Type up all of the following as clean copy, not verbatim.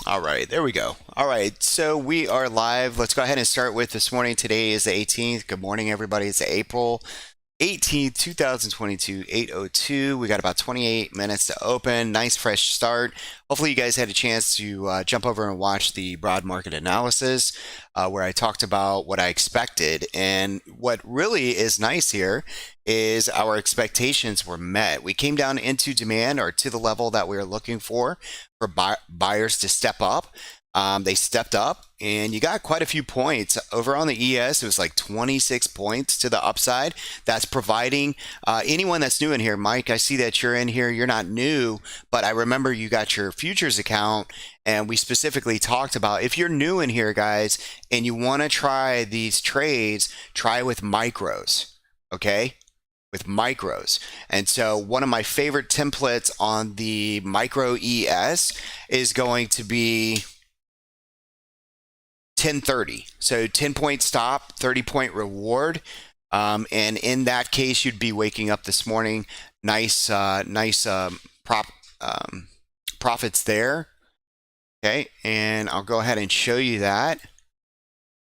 All right, there we go. All right, so we are live. Let's go ahead and start with this morning. Today is the 18th. Good morning, everybody. It's April 18th, 2022, 8:02. We got about 28 minutes to open. Nice fresh start. Hopefully you guys had a chance to jump over and watch the broad market analysis where I talked about what I expected. And what really is nice here is our expectations were met. We came down into demand or to the level that we were looking for buyers to step up. They stepped up and you got quite a few points over on the ES. It was like 26 points to the upside. That's providing anyone that's new in here. Mike, I see that you're in here. You're not new, but I remember you got your futures account and we specifically talked about if you're new in here, guys, and you want to try these trades, try with micros. Okay. With micros. And so one of my favorite templates on the micro ES is going to be 1030. So 10-point stop, 30-point reward. And in that case, you'd be waking up this morning. Nice profits there. Okay. And I'll go ahead and show you that.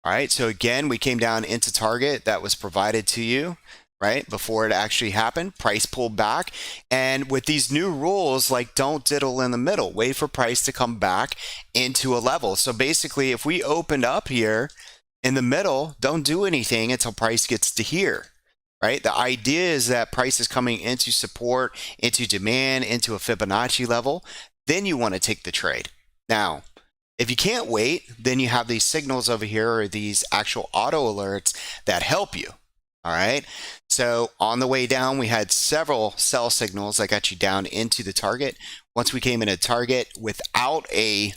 All right. So again, we came down into target that was provided to you right before it actually happened. Price pulled back, and with these new rules, like don't diddle in the middle, wait for price to come back into a level. So basically, if we opened up here in the middle, don't do anything until price gets to here, right? The idea is that price is coming into support, into demand, into a Fibonacci level, then you want to take the trade. Now if you can't wait, then you have these signals over here or these actual auto alerts that help you. All right. So on the way down, we had several sell signals that got you down into the target. Once we came into target without a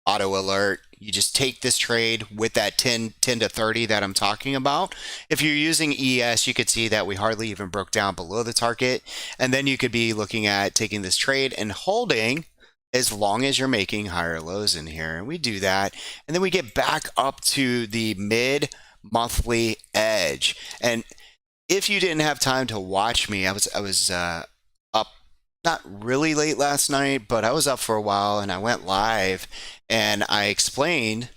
auto alert, you just take this trade with that 10 to 30 that I'm talking about. If you're using ES, you could see that we hardly even broke down below the target. And then you could be looking at taking this trade and holding as long as you're making higher lows in here. And we do that. And then we get back up to the mid monthly edge. And if you didn't have time to watch me, I was up not really late last night, but I was up for a while and I went live and I explained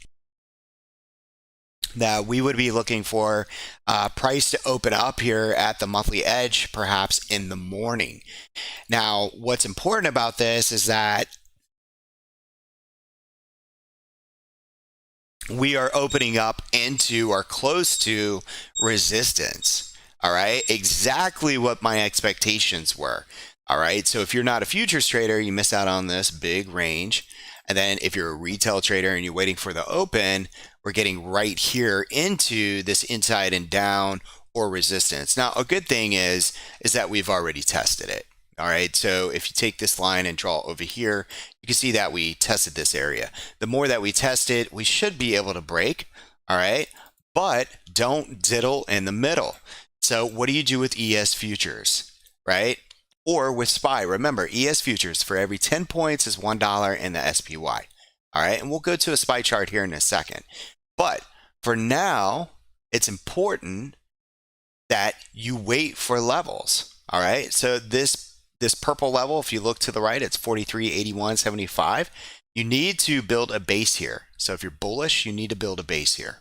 that we would be looking for price to open up here at the monthly edge, perhaps in the morning. Now, what's important about this is that we are opening up into or close to resistance. All right. Exactly what my expectations were. All right. So if you're not a futures trader, you miss out on this big range. And then if you're a retail trader and you're waiting for the open, we're getting right here into this inside and down or resistance. Now, a good thing is that we've already tested it. All right, so if you take this line and draw over here, you can see that we tested this area. The more that we test it, we should be able to break, all right? But don't diddle in the middle. So what do you do with ES futures, right? Or with SPY. Remember, ES futures, for every 10 points is $1 in the SPY, all right? And we'll go to a SPY chart here in a second. But for now, it's important that you wait for levels, all right? So this purple level, if you look to the right, it's 43.8175. You need to build a base here. So if you're bullish, you need to build a base here.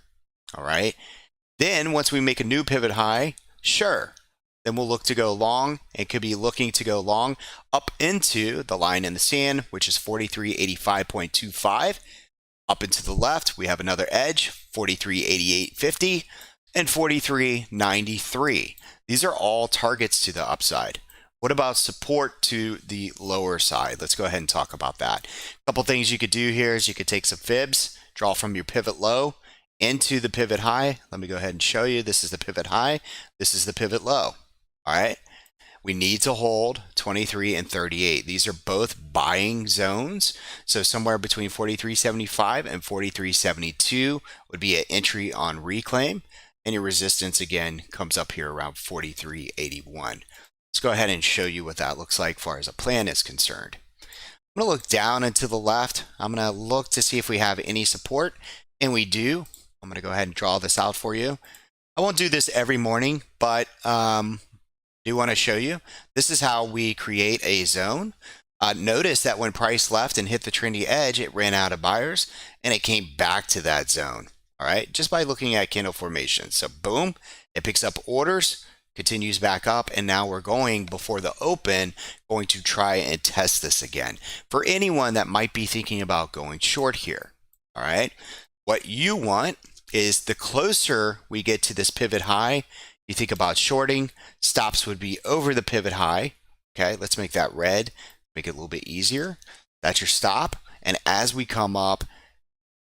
All right. Then once we make a new pivot high, sure. Then we'll look to go long. It could be looking to go long up into the line in the sand, which is 43.85.25. Up and to the left, we have another edge, 43.8850 and 43.93. These are all targets to the upside. What about support to the lower side? Let's go ahead and talk about that. A couple things you could do here is you could take some fibs, draw from your pivot low into the pivot high. Let me go ahead and show you. This is the pivot high. This is the pivot low. All right. We need to hold 23 and 38. These are both buying zones. So somewhere between 43.75 and 43.72 would be an entry on reclaim. And your resistance again comes up here around 43.81. Let's go ahead and show you what that looks like as far as a plan is concerned. I'm going to look down and to the left. I'm going to look to see if we have any support, and we do. I'm going to go ahead and draw this out for you. I won't do this every morning, but do want to show you. This is how we create a zone. Notice that when price left and hit the trendy edge, it ran out of buyers and it came back to that zone. All right, just by looking at candle formation. So boom, it picks up orders, continues back up, and now we're going before the open, going to try and test this again. For anyone that might be thinking about going short here, all right, what you want is the closer we get to this pivot high, you think about shorting, stops would be over the pivot high. Okay, let's make that red, make it a little bit easier. That's your stop. And as we come up,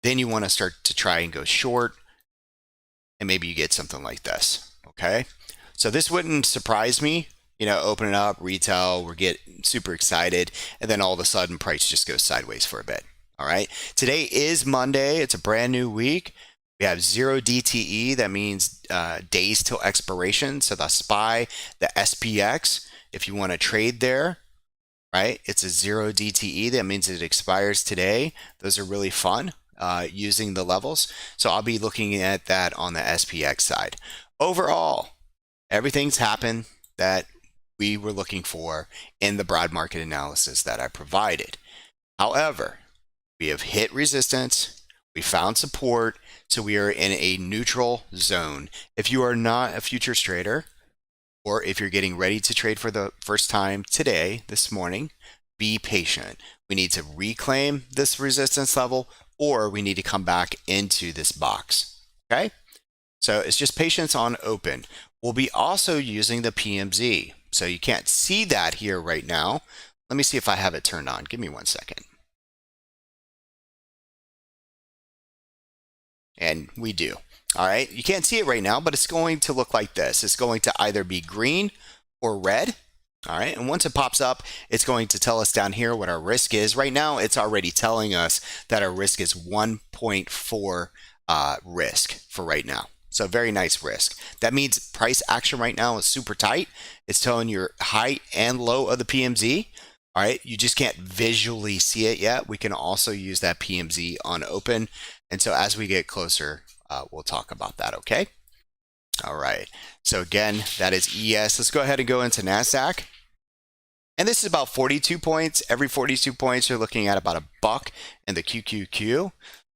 then you want to start to try and go short, and maybe you get something like this. Okay, so this wouldn't surprise me. You know, open it up, retail, we're getting super excited, and then all of a sudden price just goes sideways for a bit. All right, today is Monday. It's a brand new week. We have 0 DTE. That means days till expiration. So the SPY, the SPX, if you want to trade there, right, it's a 0 DTE. That means it expires today. Those are really fun using the levels. So I'll be looking at that on the SPX side. Overall, everything's happened that we were looking for in the broad market analysis that I provided. However, we have hit resistance. We found support. So we are in a neutral zone. If you are not a futures trader, or if you're getting ready to trade for the first time today, this morning, be patient. We need to reclaim this resistance level, or we need to come back into this box. Okay? So it's just patience on open. We'll be also using the PMZ. So you can't see that here right now. Let me see if I have it turned on. Give me 1 second. And we do. All right, you can't see it right now, but it's going to look like this. It's going to either be green or red. All right, and once it pops up, it's going to tell us down here what our risk is. Right now, it's already telling us that our risk is 1.4 risk for right now. So very nice risk. That means price action right now is super tight. It's telling your high and low of the PMZ. All right, you just can't visually see it yet. We can also use that PMZ on open. And so as we get closer, we'll talk about that, okay? All right, so again, that is ES. Let's go ahead and go into Nasdaq. And this is about 42 points. Every 42 points, you're looking at about $1 in the QQQ.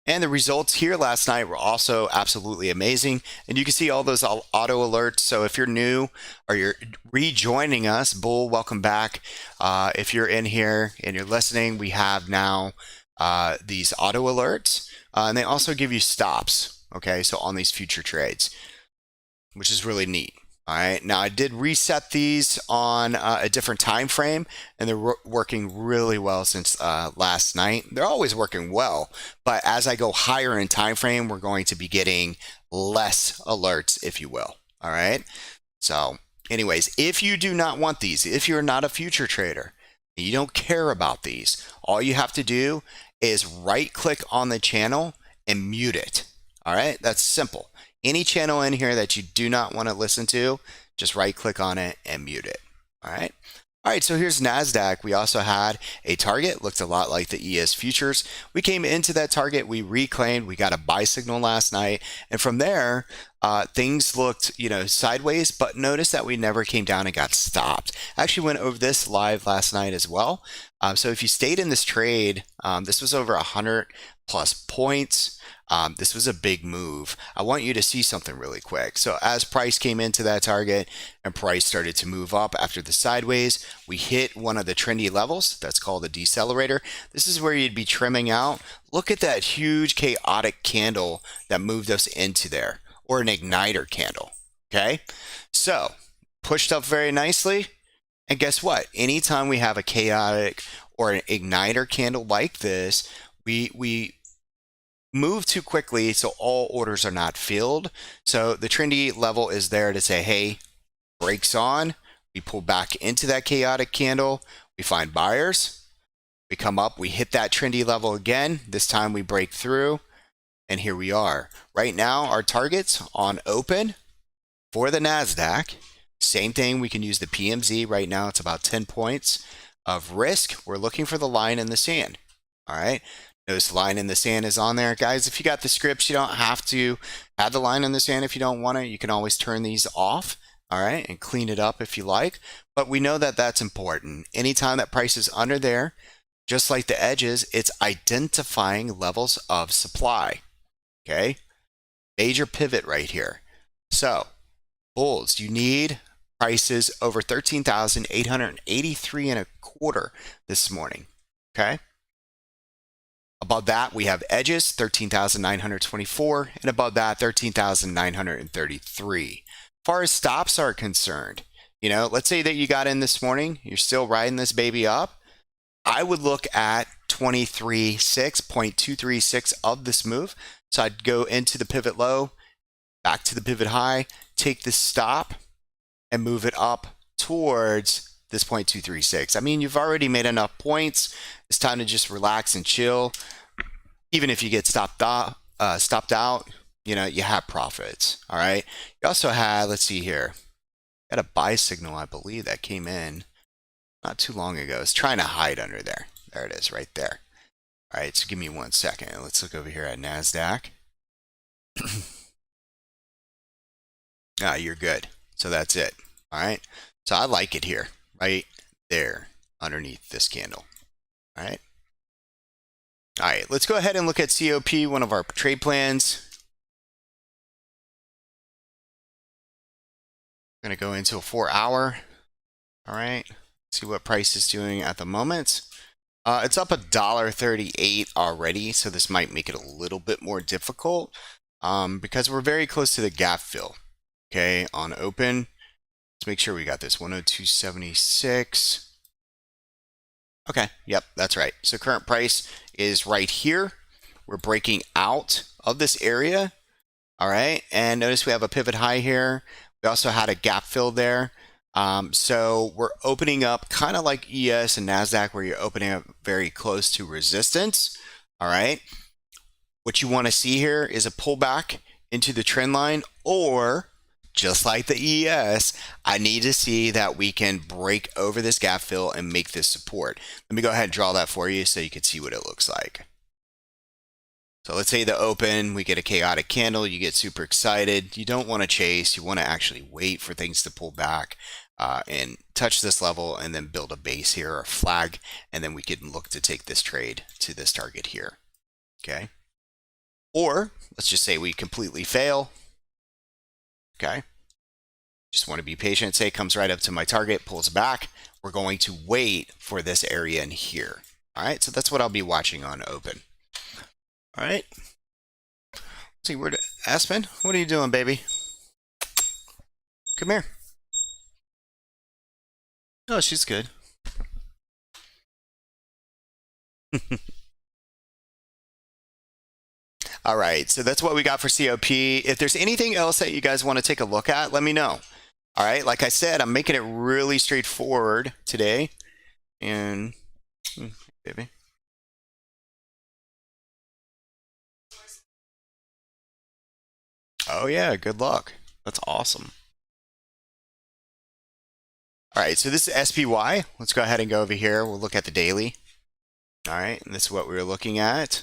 And the results here last night were also absolutely amazing. And you can see all those auto alerts. So if you're new or you're rejoining us, Bull, welcome back. If you're in here and you're listening, we have now these auto alerts. And they also give you stops, okay, so on these future trades, which is really neat. All right, now I did reset these on a different time frame, and they're working really well since last night. They're always working well, but as I go higher in time frame, we're going to be getting less alerts, if you will. All right, so anyways, if you do not want these, if you're not a future trader, and you don't care about these, all you have to do is right click on the channel and mute it. All right, that's simple. Any channel in here that you do not want to listen to, just right click on it and mute it. All right. All right, so here's Nasdaq. We also had a target, looked a lot like the ES futures. We came into that target, we reclaimed, we got a buy signal last night, and from there, things looked, sideways. But notice that we never came down and got stopped. I actually went over this live last night as well. So if you stayed in this trade, this was over 100 plus points. This was a big move. I want you to see something really quick. So as price came into that target and price started to move up after the sideways, we hit one of the trendy levels. That's called a decelerator. This is where you'd be trimming out. Look at that huge chaotic candle that moved us into there, or an igniter candle. Okay, so pushed up very nicely. And guess what? Anytime we have a chaotic or an igniter candle like this, we move too quickly, so all orders are not filled. So the trendy level is there to say, hey, breaks on. We pull back into that chaotic candle. We find buyers. We come up. We hit that trendy level again. This time we break through. And here we are. Right now, our targets on open for the Nasdaq. Same thing. We can use the PMZ. Right now, it's about 10 points of risk. We're looking for the line in the sand. All right. Notice the line in the sand is on there. Guys, if you got the scripts, you don't have to have the line in the sand if you don't want it. You can always turn these off. all right, and clean it up if you like. But we know that that's important. Anytime that price is under there, just like the edges, it's identifying levels of supply. Okay, major pivot right here. So, bulls, you need prices over 13,883 and a quarter this morning. Okay. Above that, we have edges, 13,924, and above that, 13,933. As far as stops are concerned, let's say that you got in this morning, you're still riding this baby up. I would look at 23.6 of this move. So I'd go into the pivot low, back to the pivot high, take this stop, and move it up towards this 0.236. I mean, you've already made enough points. It's time to just relax and chill. Even if you get stopped out, you have profits. All right. You also had, let's see here, got a buy signal, I believe, that came in not too long ago. It's trying to hide under there. There it is, right there. All right. So give me 1 second. Let's look over here at Nasdaq. You're good. So that's it. All right. So I like it here, right there, underneath this candle. All right. All right, let's go ahead and look at COP, one of our trade plans. I'm going to go into a 4-hour. All right, see what price is doing at the moment. It's up $1.38 already, so this might make it a little bit more difficult because we're very close to the gap fill. Okay, on open. Let's make sure we got this 102.76. Okay, yep, that's right. So current price is right here. We're breaking out of this area. All right, and notice we have a pivot high here. We also had a gap fill there. So we're opening up kind of like ES and Nasdaq, where you're opening up very close to resistance. All right, what you want to see here is a pullback into the trend line, or just like the ES, I need to see that we can break over this gap fill and make this support. Let me go ahead and draw that for you so you can see what it looks like. So let's say the open, we get a chaotic candle, you get super excited. You don't want to chase, you want to actually wait for things to pull back and touch this level and then build a base here or a flag, and then we can look to take this trade to this target here. Okay. Or let's just say we completely fail. Okay. Just want to be patient. Say it comes right up to my target, pulls back. We're going to wait for this area in here. All right. So that's what I'll be watching on open. All right. Let's see, where to Aspen? What are you doing, baby? Come here. Oh, she's good. All right, so that's what we got for COP. If there's anything else that you guys want to take a look at, let me know. All right, like I said, I'm making it really straightforward today. And, baby. Oh yeah, good luck. That's awesome. All right, so this is SPY. Let's go ahead and go over here. We'll look at the daily. All right, and this is what we were looking at.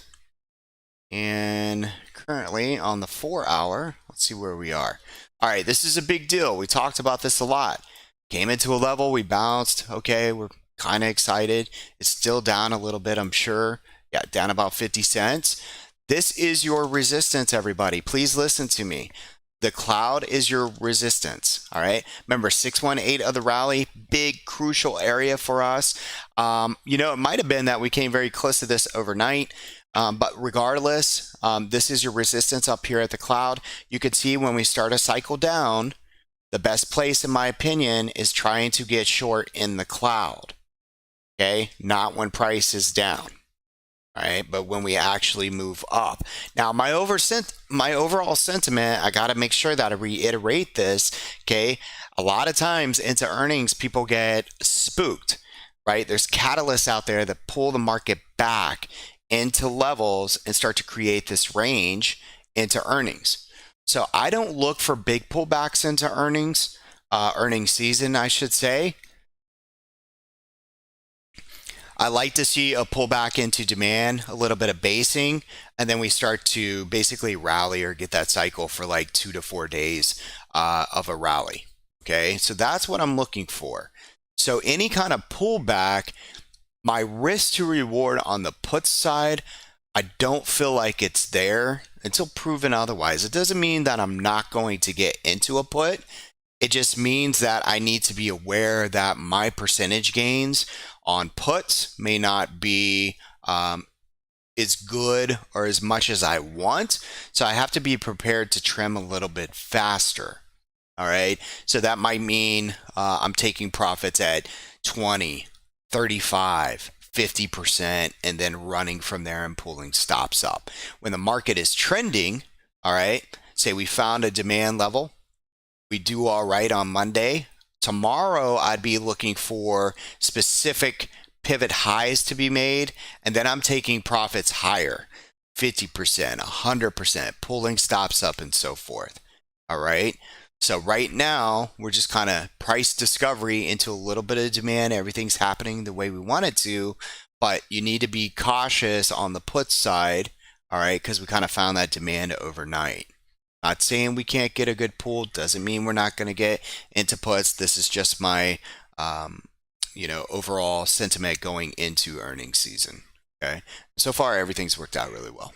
And currently on the 4-hour, let's see where we are. All right, this is a big deal. We talked about this a lot. Came into a level, we bounced. Okay, we're kind of excited. It's still down a little bit, I'm sure. Yeah, down about 50 cents. This is your resistance, everybody. Please listen to me. The cloud is your resistance. All right. Remember, 618 of the rally, big crucial area for us. It might have been that we came very close to this overnight. But regardless, this is your resistance up here at the cloud. You can see when we start a cycle down, the best place, in my opinion, is trying to get short in the cloud. Okay. Not when price is down. All right, but when we actually move up. Now, my overall sentiment, I got to make sure that I reiterate this, okay? A lot of times into earnings, people get spooked, right? There's catalysts out there that pull the market back into levels and start to create this range into earnings. So I don't look for big pullbacks into earnings season, I should say. I like to see a pullback into demand, a little bit of basing, and then we start to basically rally or get that cycle for like 2 to 4 days of a rally. Okay, so that's what I'm looking for. So any kind of pullback, my risk to reward on the put side, I don't feel like it's there until proven otherwise. It doesn't mean that I'm not going to get into a put. It just means that I need to be aware that my percentage gains on puts may not be as good or as much as I want. So I have to be prepared to trim a little bit faster. All right. So that might mean I'm taking profits at 20, 35, 50%, and then running from there and pulling stops up. When the market is trending, all right, say we found a demand level, we do all right on Monday. Tomorrow, I'd be looking for specific pivot highs to be made, and then I'm taking profits higher, 50%, 100%, pulling stops up, and so forth. All right. So right now, we're just kind of price discovery into a little bit of demand. Everything's happening the way we want it to, but you need to be cautious on the put side, all right, because we kind of found that demand overnight. Not saying we can't get a good pool, doesn't mean we're not going to get into puts. This is just my, um, overall sentiment going into earnings season. Okay. So far, everything's worked out really well.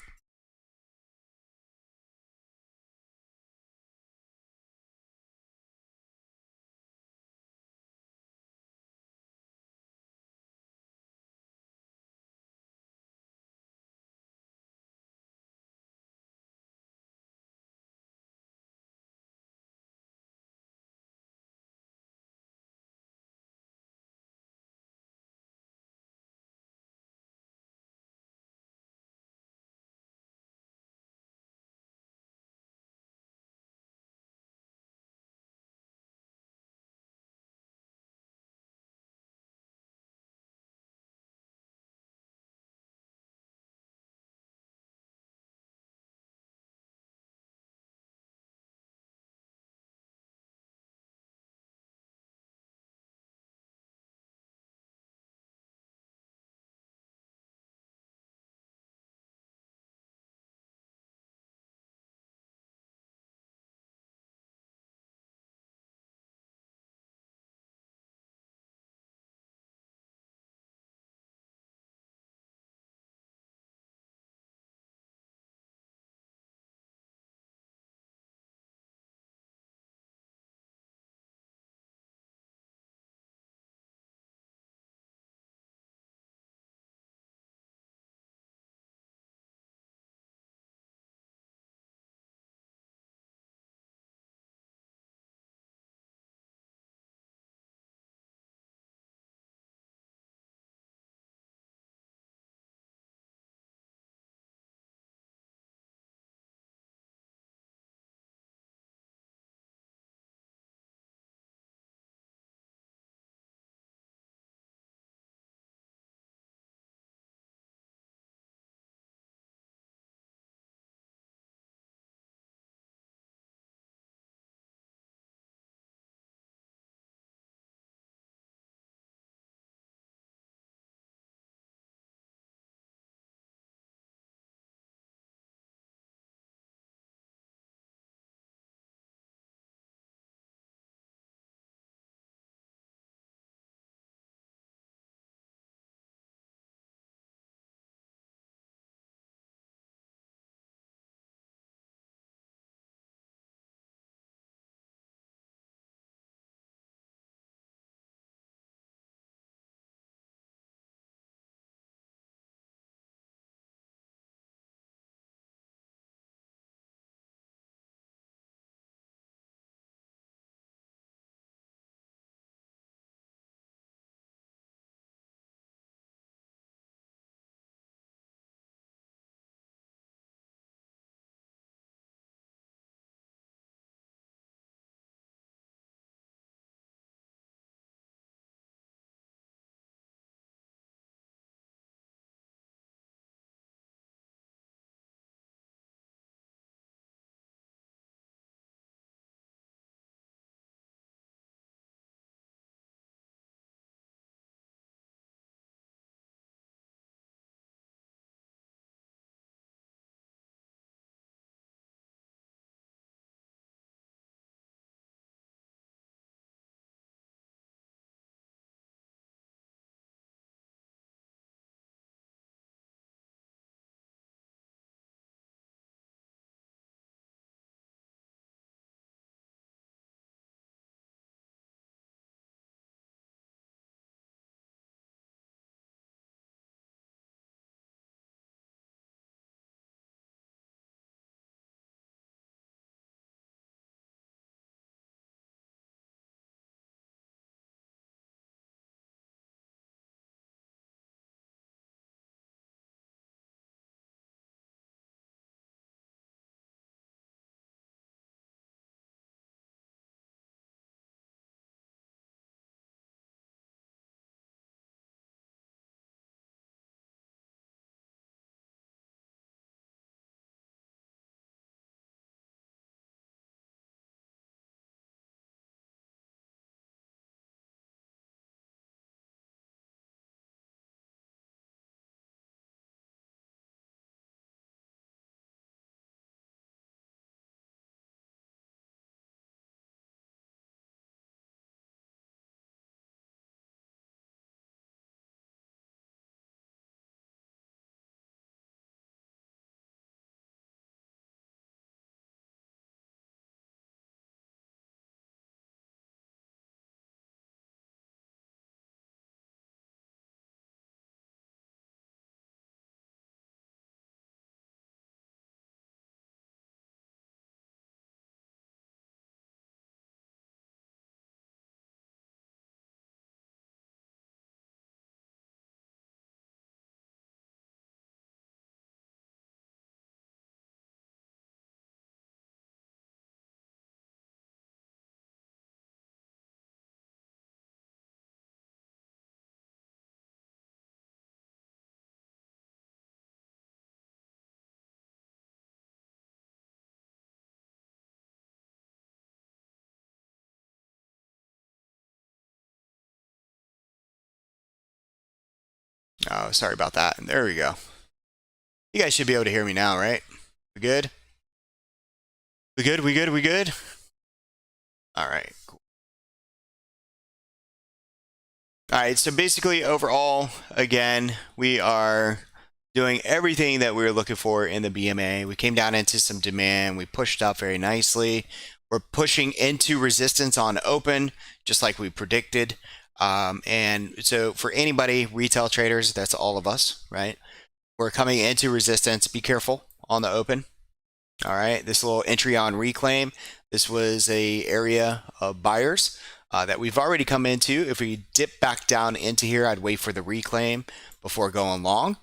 Oh, sorry about that. There we go. You guys should be able to hear me now, right? We good? We good? We good? We good? All right, cool. All right, so basically overall, again, we are doing everything that we were looking for in the BMA. We came down into some demand. We pushed up very nicely. We're pushing into resistance on open, just like we predicted. And so for anybody, retail traders, that's all of us, right? We're coming into resistance. Be careful on the open. All right, this little entry on reclaim. This was a area of buyers that we've already come into. If we dip back down into here, I'd wait for the reclaim before going long.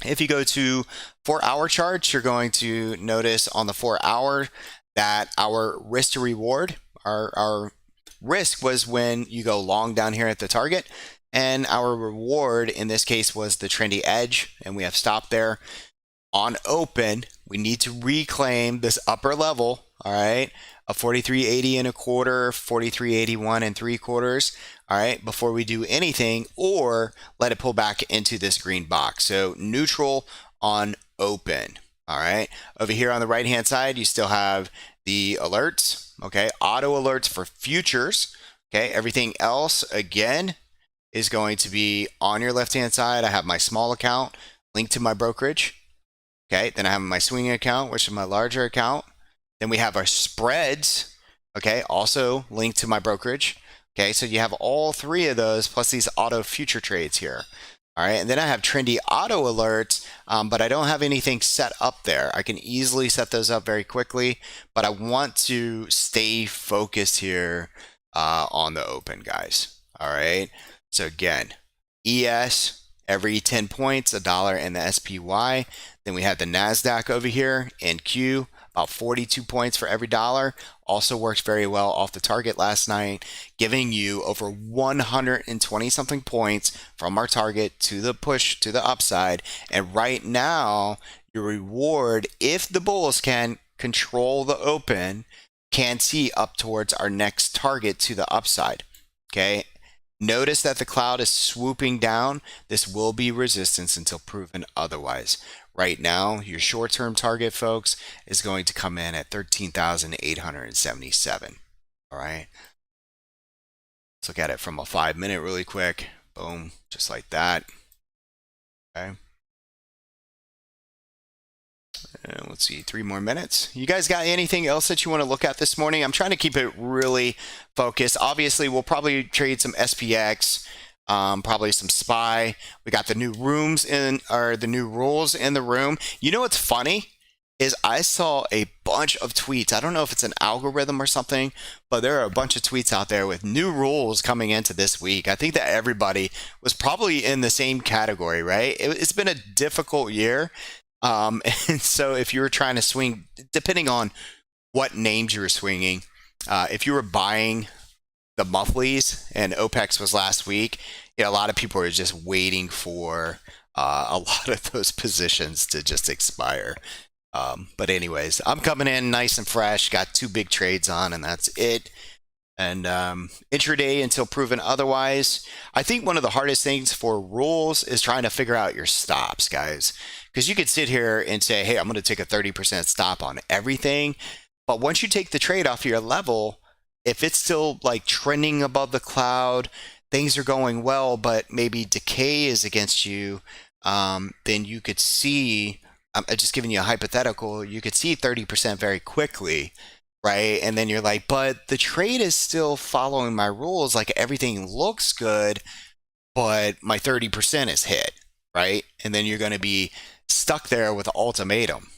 If you go to 4-hour charts, you're going to notice on the 4-hour that our risk to reward, our risk was when you go long down here at the target, and our reward in this case was the trendy edge, and we have stop there. On open, we need to reclaim this upper level, all right, of 43.80 and a quarter, 43.81 and 3/4, all right, before we do anything or let it pull back into this green box. So neutral on open, all right. Over here on the right hand side, you still have the alerts, okay, auto alerts for futures, okay. Everything else again is going to be on your left hand side. I have my small account linked to my brokerage. Okay, then I have my swing account, which is my larger account. Then we have our spreads, okay, also linked to my brokerage. Okay, so you have all three of those plus these auto future trades here. All right, and then I have trendy auto alerts, but I don't have anything set up there. I can easily set those up very quickly, but I want to stay focused here on the open, guys. All right, so again, ES, every 10 points, $1 in the SPY. Then we have the Nasdaq over here and Q, about 42 points for every dollar. Also works very well off the target last night, giving you over 120 something points from our target to the push to the upside. And right now, your reward, if the bulls can control the open, can see up towards our next target to the upside. Okay. Notice that the cloud is swooping down. This will be resistance until proven otherwise. Right now, your short-term target, folks, is going to come in at 13,877. All right. Let's look at it from a 5-minute really quick. Boom, just like that. Okay. And let's see, 3 more minutes. You guys got anything else that you want to look at this morning? I'm trying to keep it really focused. Obviously, we'll probably trade some SPX, probably some SPY. We got the new rooms in, or the new rules in the room. You know what's funny is I saw a bunch of tweets. I don't know if it's an algorithm or something, but there are a bunch of tweets out there with new rules coming into this week. I think that everybody was probably in the same category, right? It's been a difficult year. And so if you were trying to swing, depending on what names you were swinging, if you were buying the monthlies and OPEX was last week, a lot of people are just waiting for a lot of those positions to just expire. But anyways, I'm coming in nice and fresh, got 2 big trades on, and that's it. And intraday until proven otherwise. I think one of the hardest things for rules is trying to figure out your stops, guys. Because you could sit here and say, hey, I'm going to take a 30% stop on everything. But once you take the trade off your level, if it's still like trending above the cloud, things are going well, but maybe decay is against you, then you could see, I'm just giving you a hypothetical, you could see 30% very quickly. Right. And then you're like, but the trade is still following my rules. Like everything looks good, but my 30% is hit. Right. And then you're going to be stuck there with an ultimatum,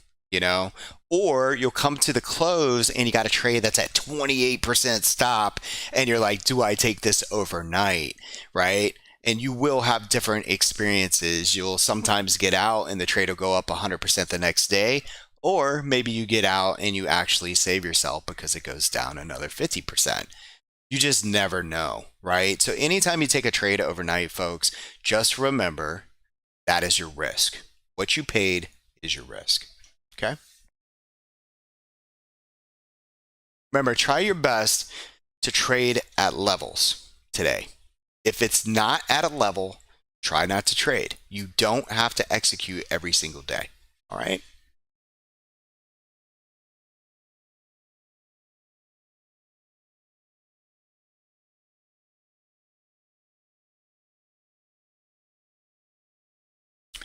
or you'll come to the close and you got a trade that's at 28% stop. And you're like, do I take this overnight? Right. And you will have different experiences. You'll sometimes get out and the trade will go up 100% the next day. Or maybe you get out and you actually save yourself because it goes down another 50%. You just never know, right? So anytime you take a trade overnight, folks, just remember that is your risk. What you paid is your risk, okay? Remember, try your best to trade at levels today. If it's not at a level, Try not to trade. You don't have to execute every single day. All right.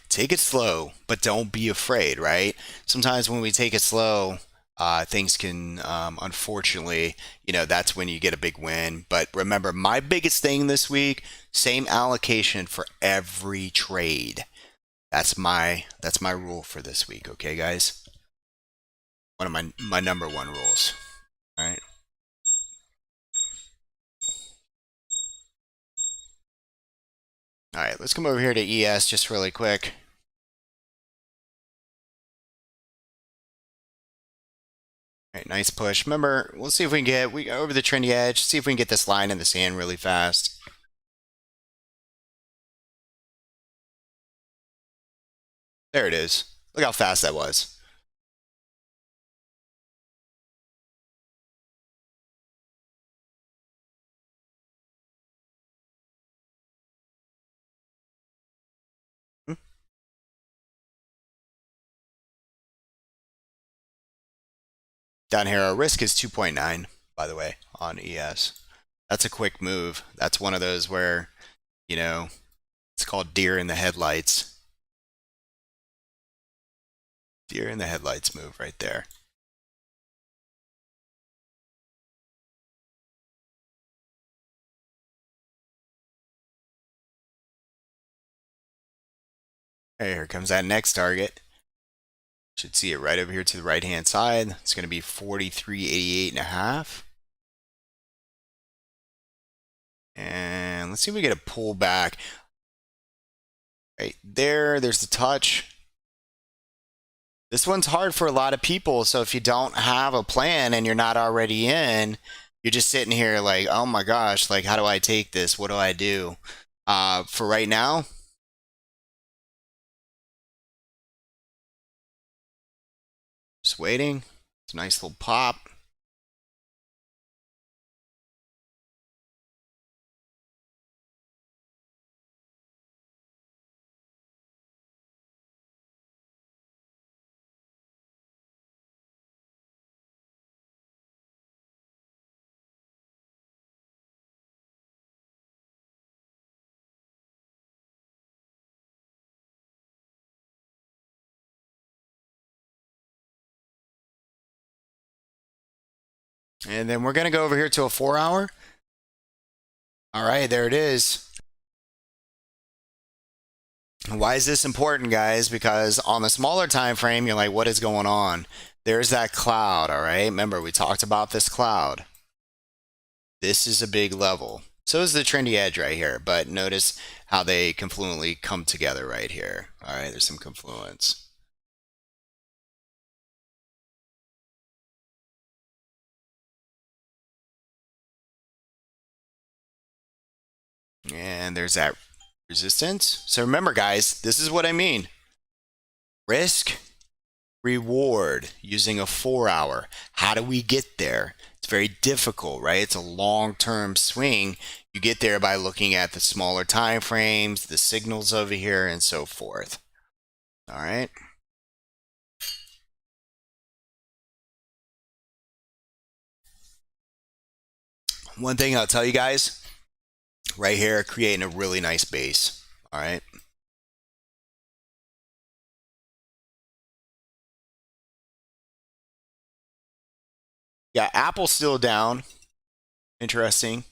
Take it slow, but don't be afraid, right? Sometimes when we take it slow, things can, unfortunately, that's when you get a big win. But remember, my biggest thing this week, same allocation for every trade. That's my rule for this week. Okay, guys. One of my number one rules. All right. All right. Let's come over here to ES just really quick. All right, nice push. Remember, we'll see if we can get over the trendy edge. See if we can get this line in the sand really fast. There it is. Look how fast that was. Hmm. Down here, our risk is 2.9, by the way, on ES. That's a quick move. That's one of those where, you know, it's called deer in the headlights. Deer in the headlights move right there. Hey, here comes that next target. Should see it right over here to the right hand side. It's going to be 43.88 and a half. And let's see if we get a pullback. Right there's the touch. This one's hard for a lot of people. So if you don't have a plan and you're not already in, you're just sitting here like, oh my gosh, like how do I take this? What do I do? For right now, just waiting. It's a nice little pop. And then we're going to go over here to a 4 hour. All right, there it is. Why is this important, guys? Because on the smaller time frame, you're like, what is going on? There's that cloud, all right? Remember, we talked about this cloud. This is a big level. So is the trendy edge right here, but notice how they confluently come together right here. All right, there's some confluence. And there's that resistance. So remember, guys, this is what I mean. Risk, reward using a 4 hour. How do we get there? It's very difficult, right? It's a long-term swing. You get there by looking at the smaller time frames, the signals over here, and so forth. All right. One thing I'll tell you guys right here, creating a really nice base. All right. Yeah, Apple's still down. Interesting.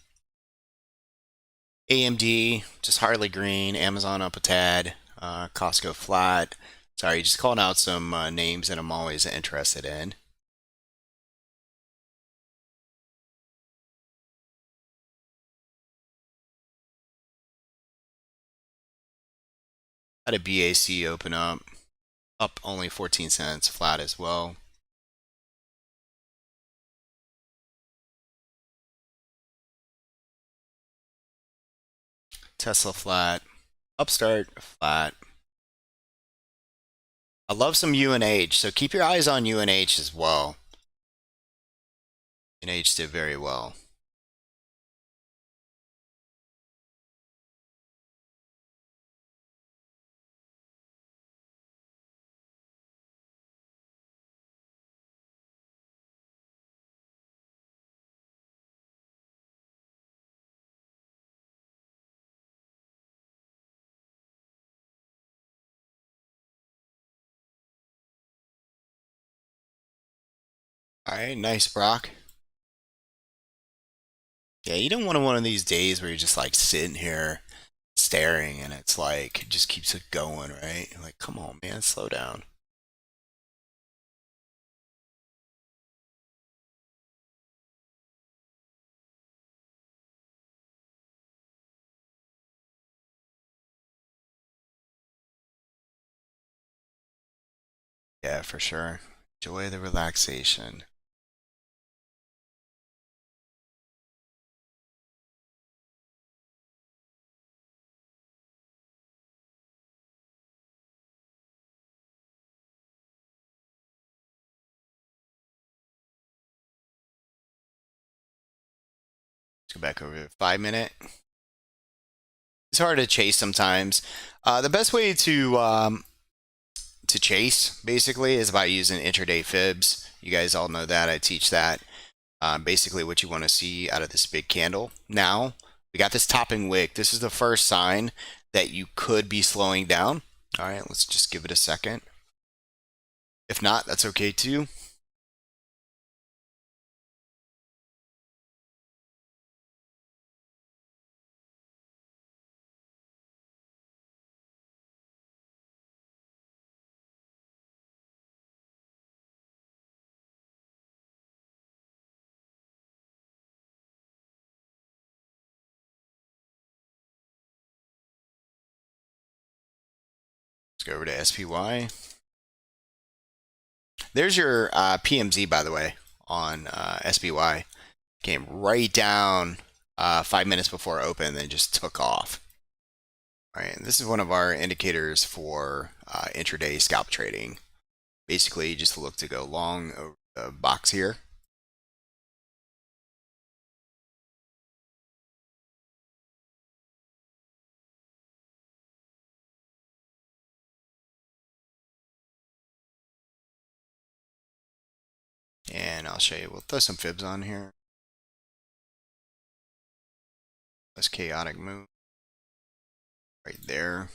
AMD just hardly green. Amazon up a tad. Costco flat. Sorry, just calling out some names that I'm always interested in. Had a BAC open up only 14 cents, flat as well. Tesla flat. Upstart flat. I love some UNH, so keep your eyes on UNH as well. UNH did very well. All right, nice, Brock. Yeah, you don't want one of these days where you're just like sitting here staring and it's like it just keeps it going, right? Like, come on, man, slow down. Yeah, for sure. Enjoy the relaxation. Let's go back over to 5 minute. It's hard to chase sometimes. The best way to chase basically is by using intraday fibs. You guys all know that. I teach that. Basically, what you want to see out of this big candle. Now, we got this topping wick. This is the first sign that you could be slowing down. All right, let's just give it a second. If not, that's okay too. Let's go over to SPY. There's your PMZ, by the way, on SPY. Came right down 5 minutes before open, then just took off. All right, and this is one of our indicators for intraday scalp trading. Basically, you just look to go long over the box here. And I'll show you, we'll throw some fibs on here. This chaotic move right there.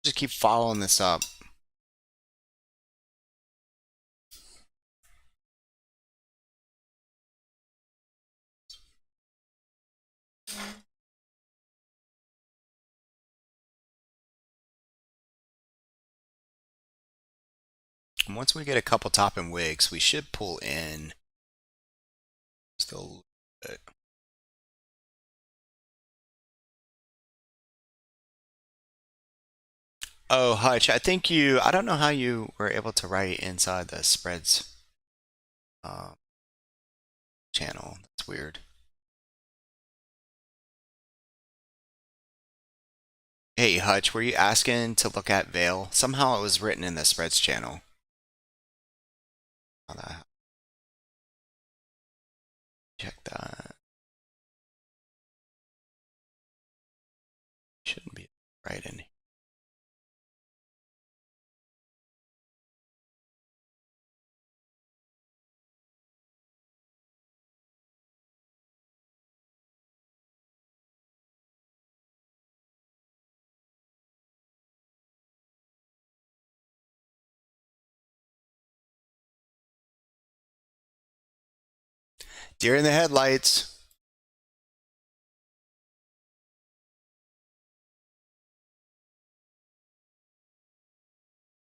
Just keep following this up. And once we get a couple top and wicks, we should pull in still a little bit. Oh, Hutch, I think I don't know how you were able to write inside the spreads uh, channel. That's weird. Hey, Hutch, were you asking to look at Veil? Somehow it was written in the spreads channel. Check that. Shouldn't be right in here. Deer in the headlights.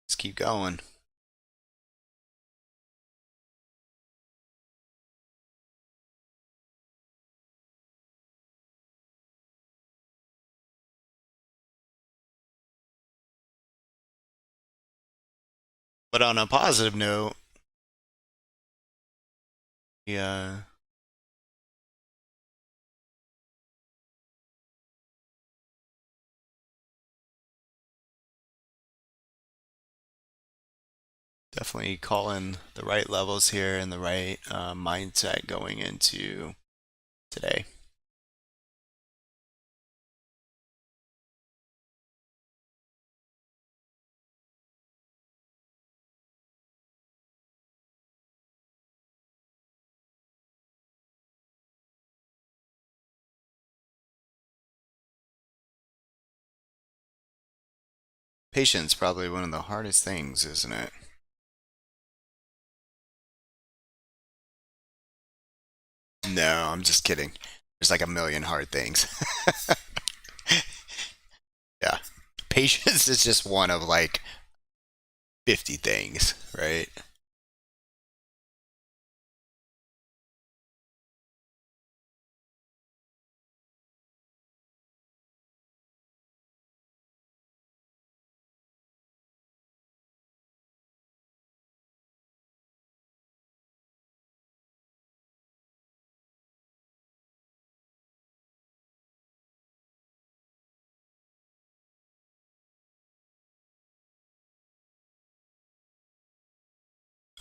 Let's keep going. But on a positive note, yeah, definitely calling the right levels here and the right mindset going into today. Patience probably one of the hardest things, isn't it? No, I'm just kidding. There's like a million hard things. Yeah. Patience is just one of like 50 things, right?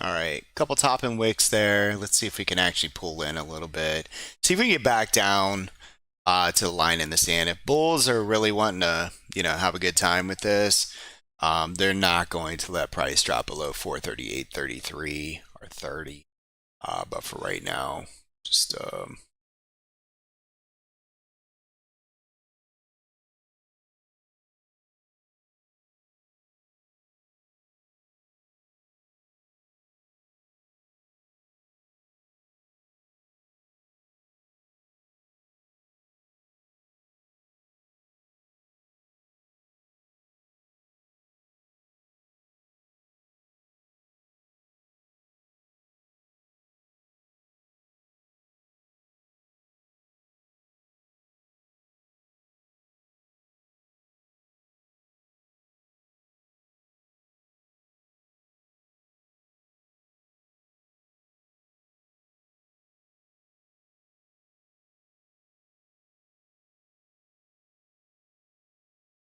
All right, couple topping wicks there. Let's see if we can actually pull in a little bit. See if we can get back down to the line in the sand. If bulls are really wanting to, have a good time with this, they're not going to let price drop below 438.33 or 30. But for right now, just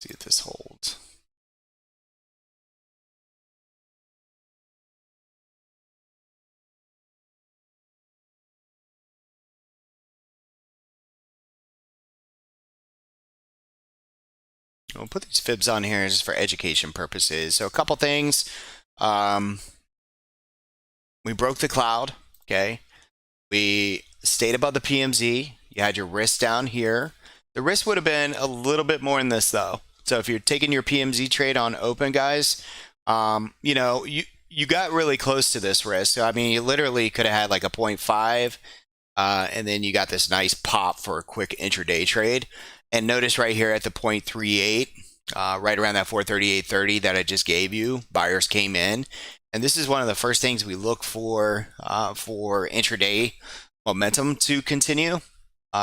see if this holds. We'll put these fibs on here just for education purposes. So a couple things. Um, we broke the cloud. Okay. We stayed above the PMZ. You had your wrist down here. The risk would have been a little bit more in this though. So if you're taking your PMZ trade on open, guys, you got really close to this risk. So I mean, you literally could have had like a point 0.5, and then you got this nice pop for a quick intraday trade. And notice right here at the 0.38, right around that 438.30 that I just gave you, buyers came in. And this is one of the first things we look for intraday momentum to continue,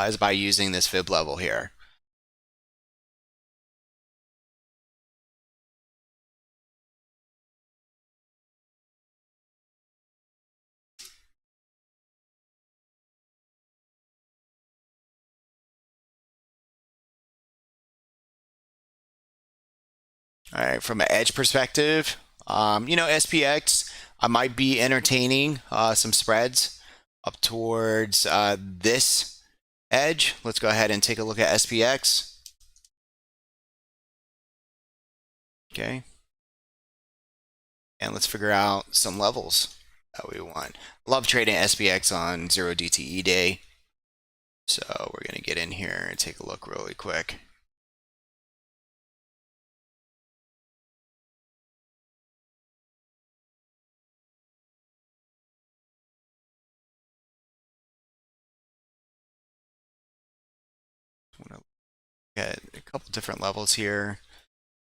is by using this fib level here. All right, from an edge perspective, SPX, I might be entertaining some spreads up towards this edge. Let's go ahead and take a look at SPX. Okay, and let's figure out some levels that we want. Love trading SPX on 0 DTE day. So we're going to get in here and take a look really quick. I want to look at a couple different levels here.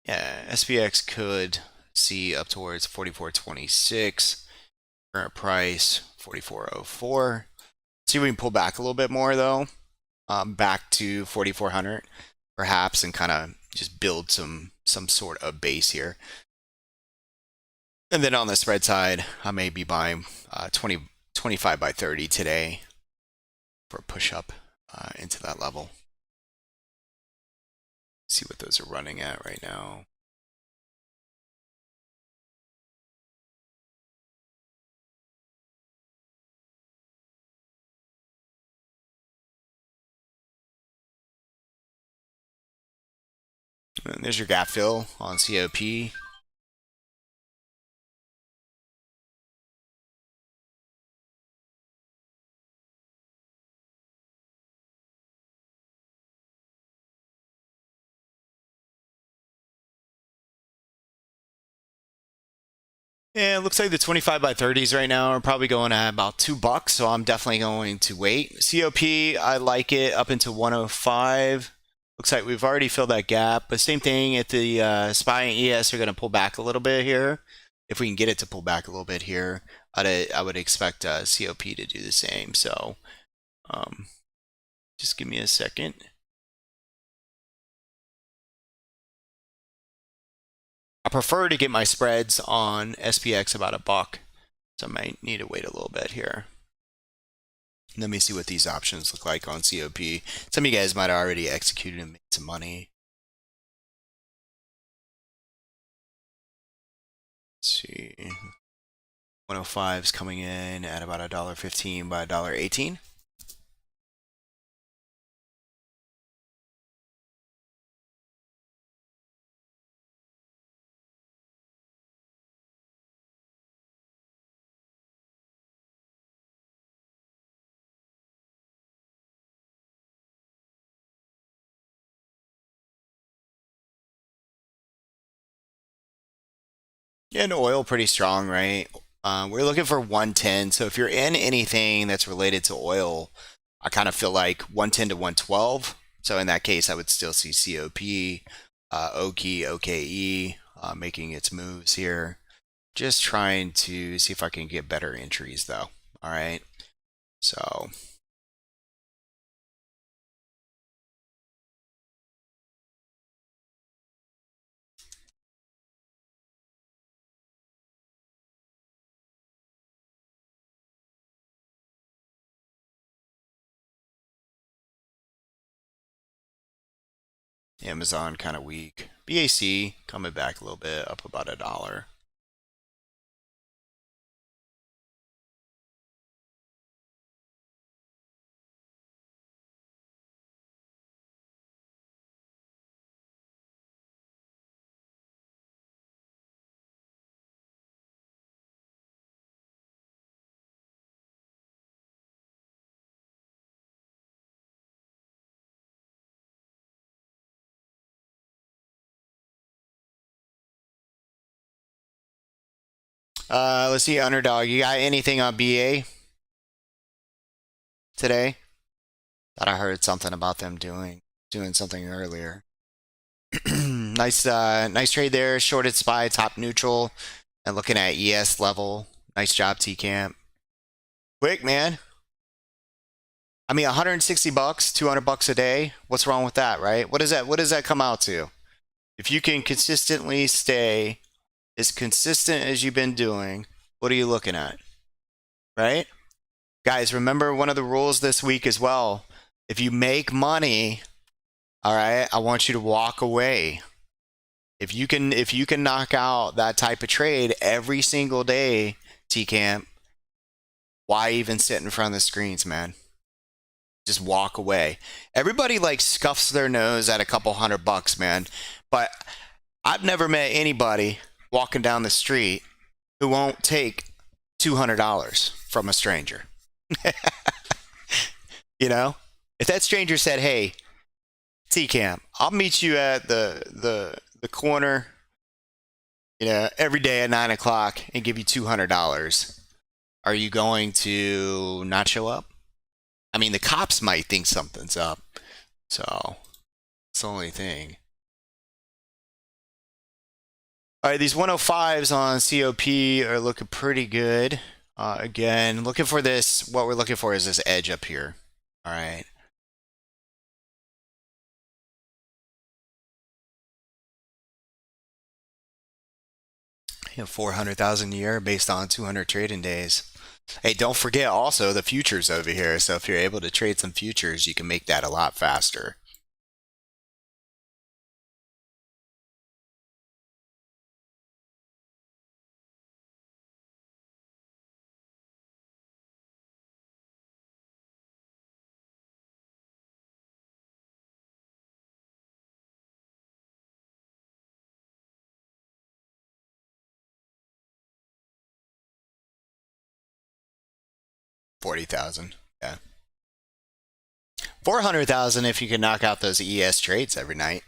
Yeah, SPX could see up towards 44.26. Current price 44.04. See if we can pull back a little bit more though, back to 4,400 perhaps, and kind of just build some sort of base here. And then on the spread side, I may be buying 25 by 30 today for a push up into that level. See what those are running at right now. And there's your gap fill on COP. Yeah, it looks like the 25 by 30s right now are probably going at about $2, so I'm definitely going to wait. COP, I like it up into 105. Looks like we've already filled that gap, but same thing if the SPY and ES are going to pull back a little bit here. If we can get it to pull back a little bit here, I would expect COP to do the same. So um, just give me a second. I prefer to get my spreads on SPX about $1, so I might need to wait a little bit here. Let me see what these options look like on COP. Some of you guys might have already executed and made some money. Let's see. 105 is coming in at about $1.15 by $1.18. Yeah, and oil pretty strong, right? We're looking for 110. So if you're in anything that's related to oil, I kind of feel like 110 to 112. So in that case, I would still see COP, OKI, OKE making its moves here. Just trying to see if I can get better entries though. All right. So Amazon kind of weak. BAC coming back a little bit, up about $1. Let's see, Underdog. You got anything on BA today? Thought I heard something about them doing something earlier. Nice trade there. Shorted SPY, top neutral, and looking at ES level. Nice job, T Camp. Quick, man. I mean, $160, $200 a day. What's wrong with that, right? What does that come out to? If you can consistently stay as consistent as you've been doing, what are you looking at? Right? Guys, remember one of the rules this week as well. If you make money, all right, I want you to walk away. If you can knock out that type of trade every single day, T-Camp, why even sit in front of the screens, man? Just walk away. Everybody like scuffs their nose at a couple $100, man. But I've never met anybody walking down the street who won't take $200 from a stranger. You know? If that stranger said, "Hey, T-Camp, I'll meet you at the corner, every day at 9 o'clock and give you $200. Are you going to not show up?" I mean, the cops might think something's up. So it's the only thing. All right, these 105s on COP are looking pretty good. Again, looking for this. What we're looking for is this edge up here. All right. You know, 400,000 a year based on 200 trading days. Hey, don't forget also the futures over here. So if you're able to trade some futures, you can make that a lot faster. $40,000. Yeah. 400,000 if you can knock out those ES trades every night.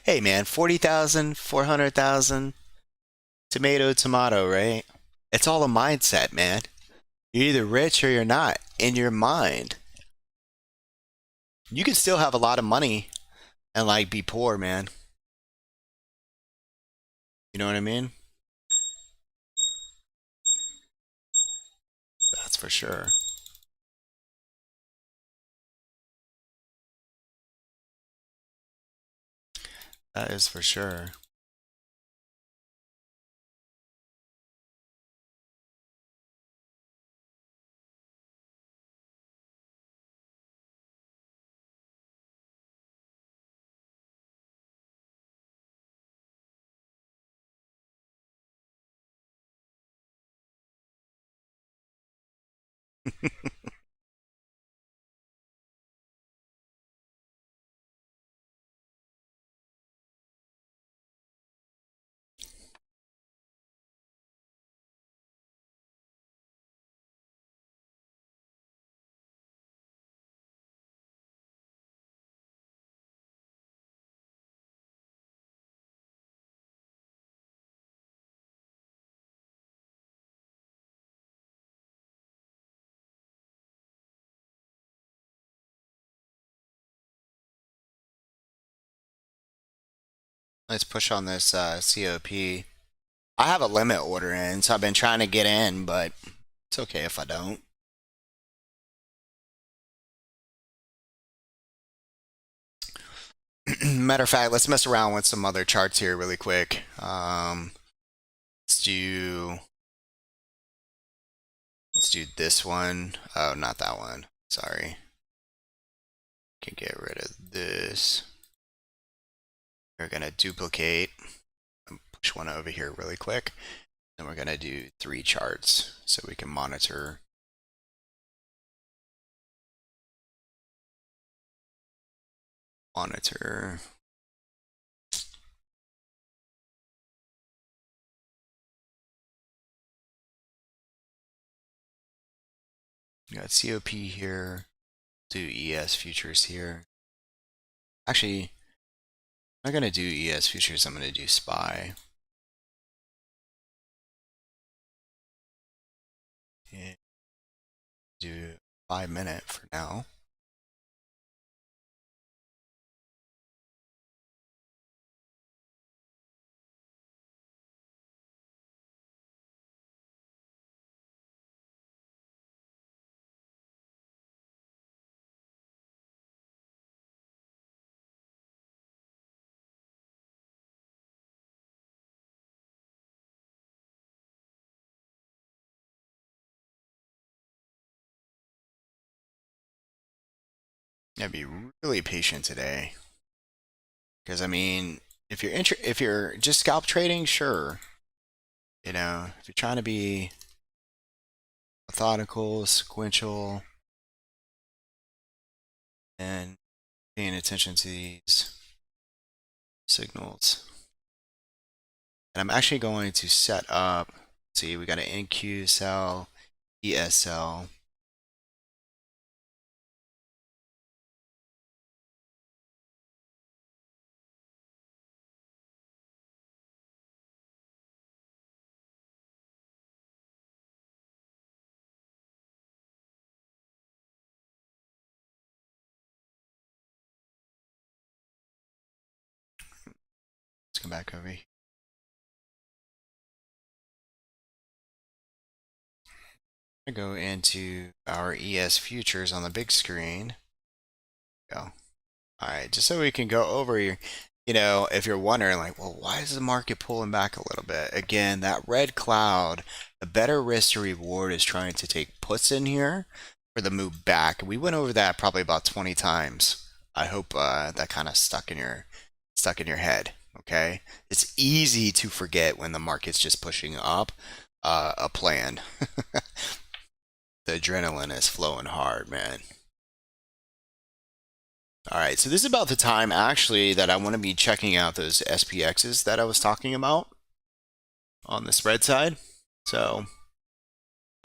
Hey man, 40,000, 400,000, tomato, right? It's all a mindset, man. You're either rich or you're not in your mind. You can still have a lot of money and like be poor, man. You know what I mean? That's for sure. That is for sure. Let's push on this COP. I have a limit order in, so I've been trying to get in, but it's okay if I don't. Matter of fact, let's mess around with some other charts here really quick. Let's do let's do this one. Oh, not that one. Sorry. Can get rid of this. We're gonna duplicate and push one over here really quick. Then we're gonna do 3 charts so we can monitor. Monitor. We got COP here. Do ES futures here. Actually, I'm not gonna do ES futures. I'm gonna do SPY. And do 5 minute for now. Yeah, be really patient today. Because I mean, if you're just scalp trading, sure. You know, if you're trying to be methodical, sequential, and paying attention to these signals. And I'm actually going to set up, see, we got an NQ cell, ESL. Let's come back over here. I go into our ES futures on the big screen. Go. All right, just so we can go over your, you know, if you're wondering, like, well, why is the market pulling back a little bit? Again, that red cloud, the better risk to reward is trying to take puts in here for the move back. We went over that probably about 20 times. I hope that kind of stuck in your head. Okay, it's easy to forget when the market's just pushing up a plan. The adrenaline is flowing hard, man. All right, so this is about the time actually that I want to be checking out those SPXs that I was talking about on the spread side. So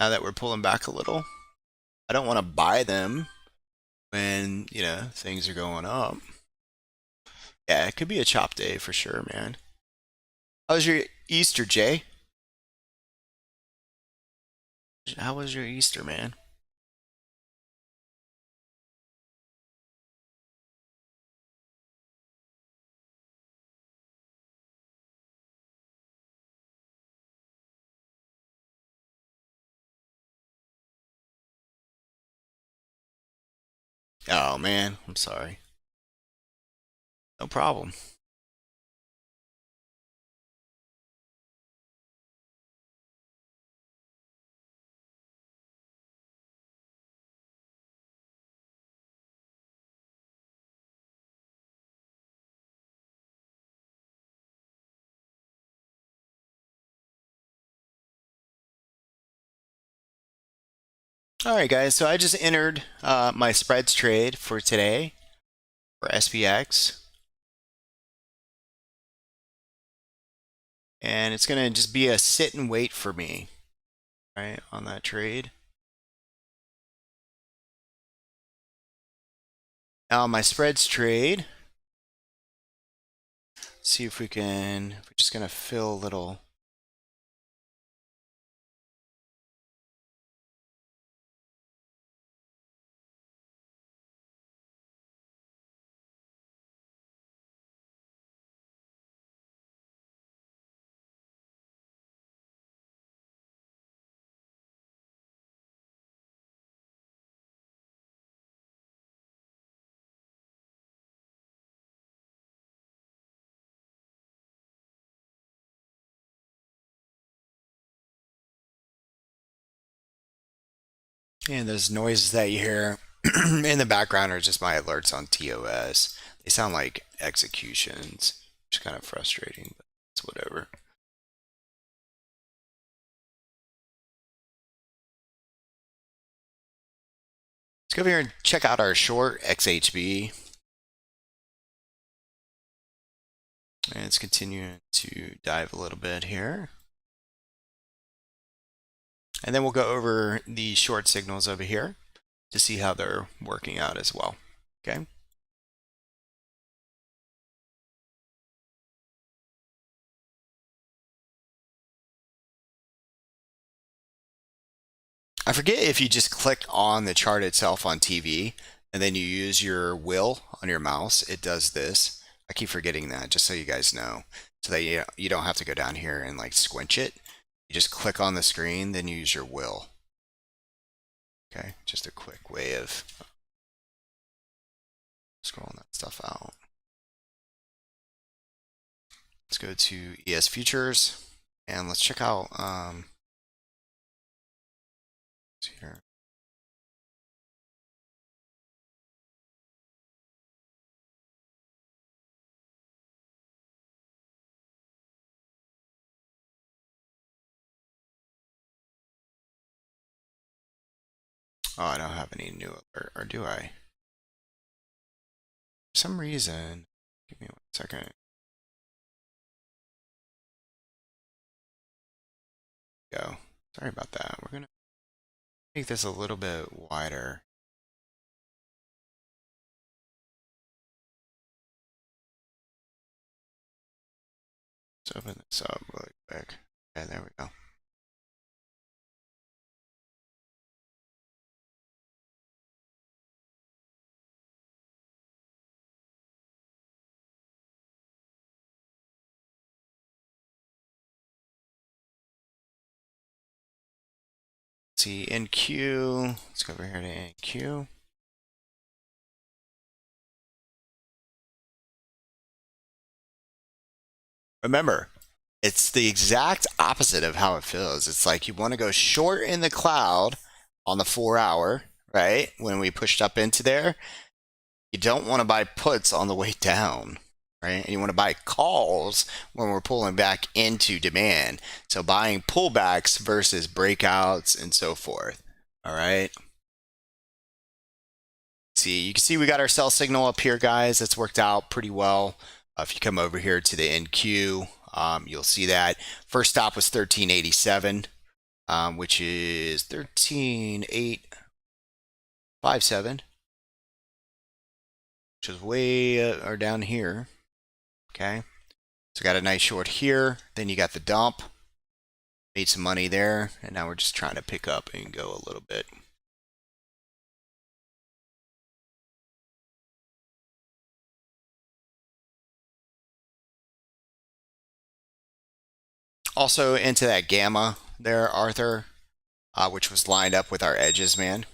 now that we're pulling back a little, I don't want to buy them when, you know, things are going up. Yeah, it could be a chop day for sure, man. How was your Easter, Jay? How was your Easter, man? Oh man, I'm sorry. No problem. All right, guys. So I just entered my spreads trade for today for SPX, and it's gonna just be a sit and wait for me, right, on that trade. Now my spreads trade. See if we can. We're just gonna fill a little. And those noises that you hear in the background are just my alerts on TOS. They sound like executions. It's kind of frustrating, but it's whatever. Let's go over here and check out our short XHB. And it's continuing to dive a little bit here. And then we'll go over the short signals over here to see how they're working out as well. Okay. I forget if you just click on the chart itself on TV and then you use your wheel on your mouse, it does this. I keep forgetting that, just so you guys know, so that you don't have to go down here and like squinch it. You just click on the screen, then you use your wheel. Okay, just a quick way of scrolling that stuff out. Let's go to ES Futures and let's check out here. Oh, I don't have any new alert, or do I? For some reason, give me 1 second. Go. Sorry about that. We're gonna make this a little bit wider. Let's open this up really quick. Okay, there we go. Let's see, NQ. Let's go over here to NQ. Remember, it's the exact opposite of how it feels. It's like you want to go short in the cloud on the 4 hour, right? When we pushed up into there, you don't want to buy puts on the way down, right? And you want to buy calls when we're pulling back into demand. So buying pullbacks versus breakouts and so forth. All right. See, you can see we got our sell signal up here, guys. It's worked out pretty well. If you come over here to the NQ, you'll see that first stop was 1387, which is 13857, which is way or down here. Okay, so got a nice short here. Then you got the dump. Made some money there, and now we're just trying to pick up and go a little bit. Also into that gamma there, Arthur, which was lined up with our edges, man.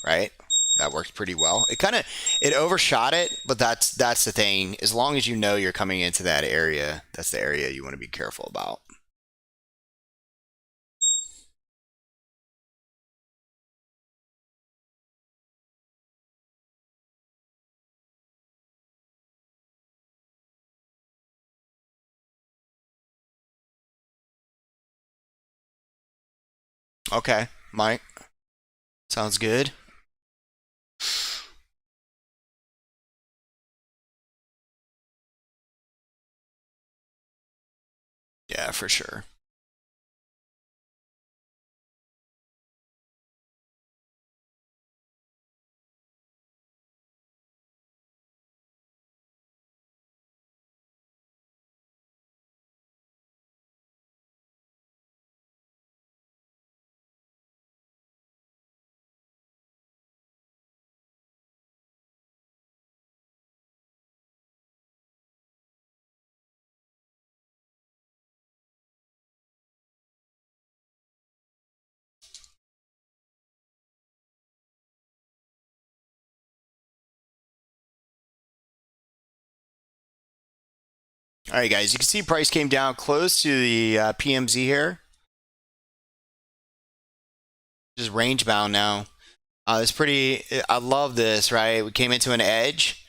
Right? That worked pretty well. It overshot it, but that's the thing. As long as you know you're coming into that area, that's the area you want to be careful about. Okay, Mike, sounds good. Yeah, for sure. All right, guys, you can see price came down close to the PMZ here. Just range bound now. It's pretty. I love this. Right, we came into an edge.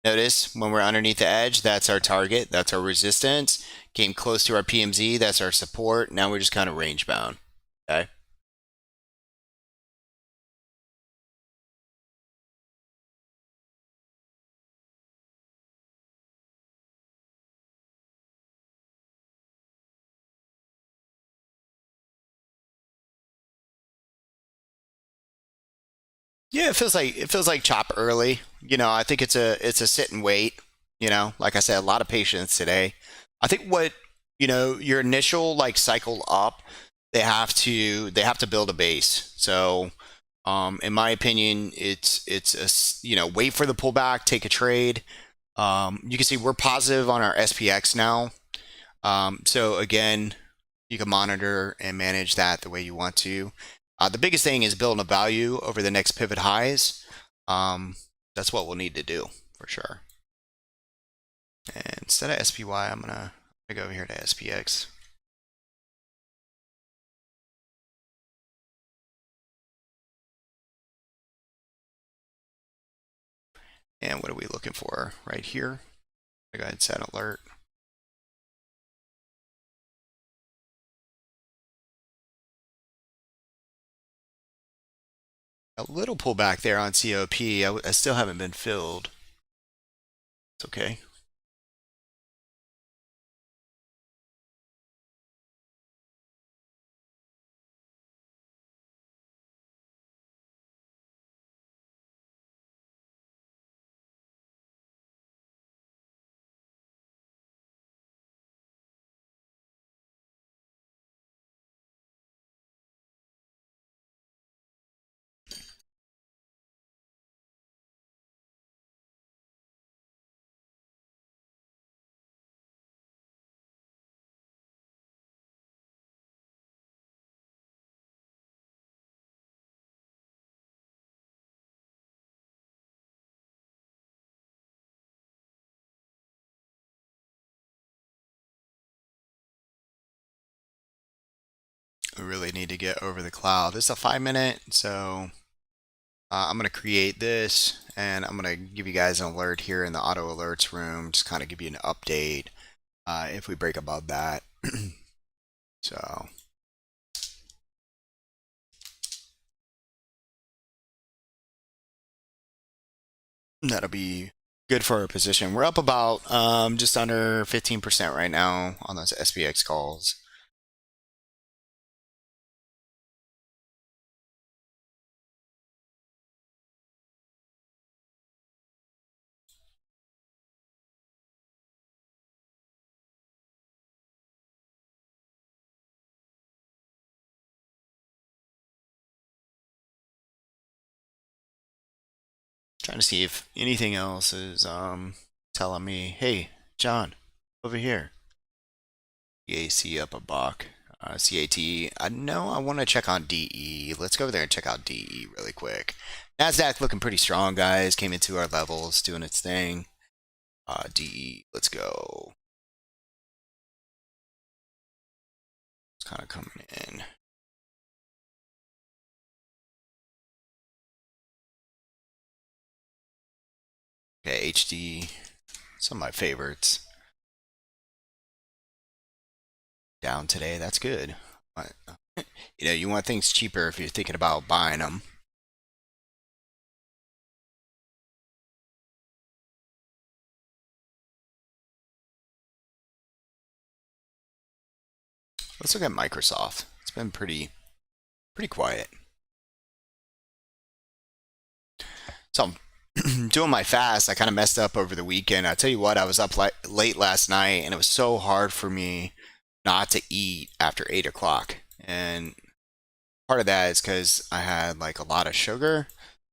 Notice when we're underneath the edge, that's our target. That's our resistance. Came close to our PMZ. That's our support. Now we're just kind of range bound. Okay. Yeah, it feels like chop early. I think it's a sit and wait. Like I said, a lot of patience today. I think what your initial like cycle up, they have to build a base. So, in my opinion, it's wait for the pullback, take a trade. You can see we're positive on our SPX now. So again, you can monitor and manage that the way you want to. The biggest thing is building a value over the next pivot highs. Um, that's what we'll need to do for sure. And instead of SPY, I'm gonna go over here to SPX. And what are we looking for right here? Go ahead and set alert. A little pullback there on COP. I still haven't been filled. It's okay. We really need to get over the cloud. This is a 5 minute, so I'm going to create this and I'm going to give you guys an alert here in the auto alerts room, just kind of give you an update if we break above that. So that'll be good for our position. We're up about just under 15% right now on those SPX calls. Trying to see if anything else is telling me, hey, John, over here. EAC up a buck. CAT. No, I want to check on DE. Let's go over there and check out DE really quick. Nasdaq looking pretty strong, guys. Came into our levels, doing its thing. DE, let's go. It's kind of coming in. Okay, HD. Some of my favorites. Down today. That's good. But, you want things cheaper if you're thinking about buying them. Let's look at Microsoft. It's been pretty quiet. So I'm doing my fast. I kind of messed up over the weekend. I tell you what, I was up late last night, and it was so hard for me not to eat after 8 o'clock. And part of that is because I had like a lot of sugar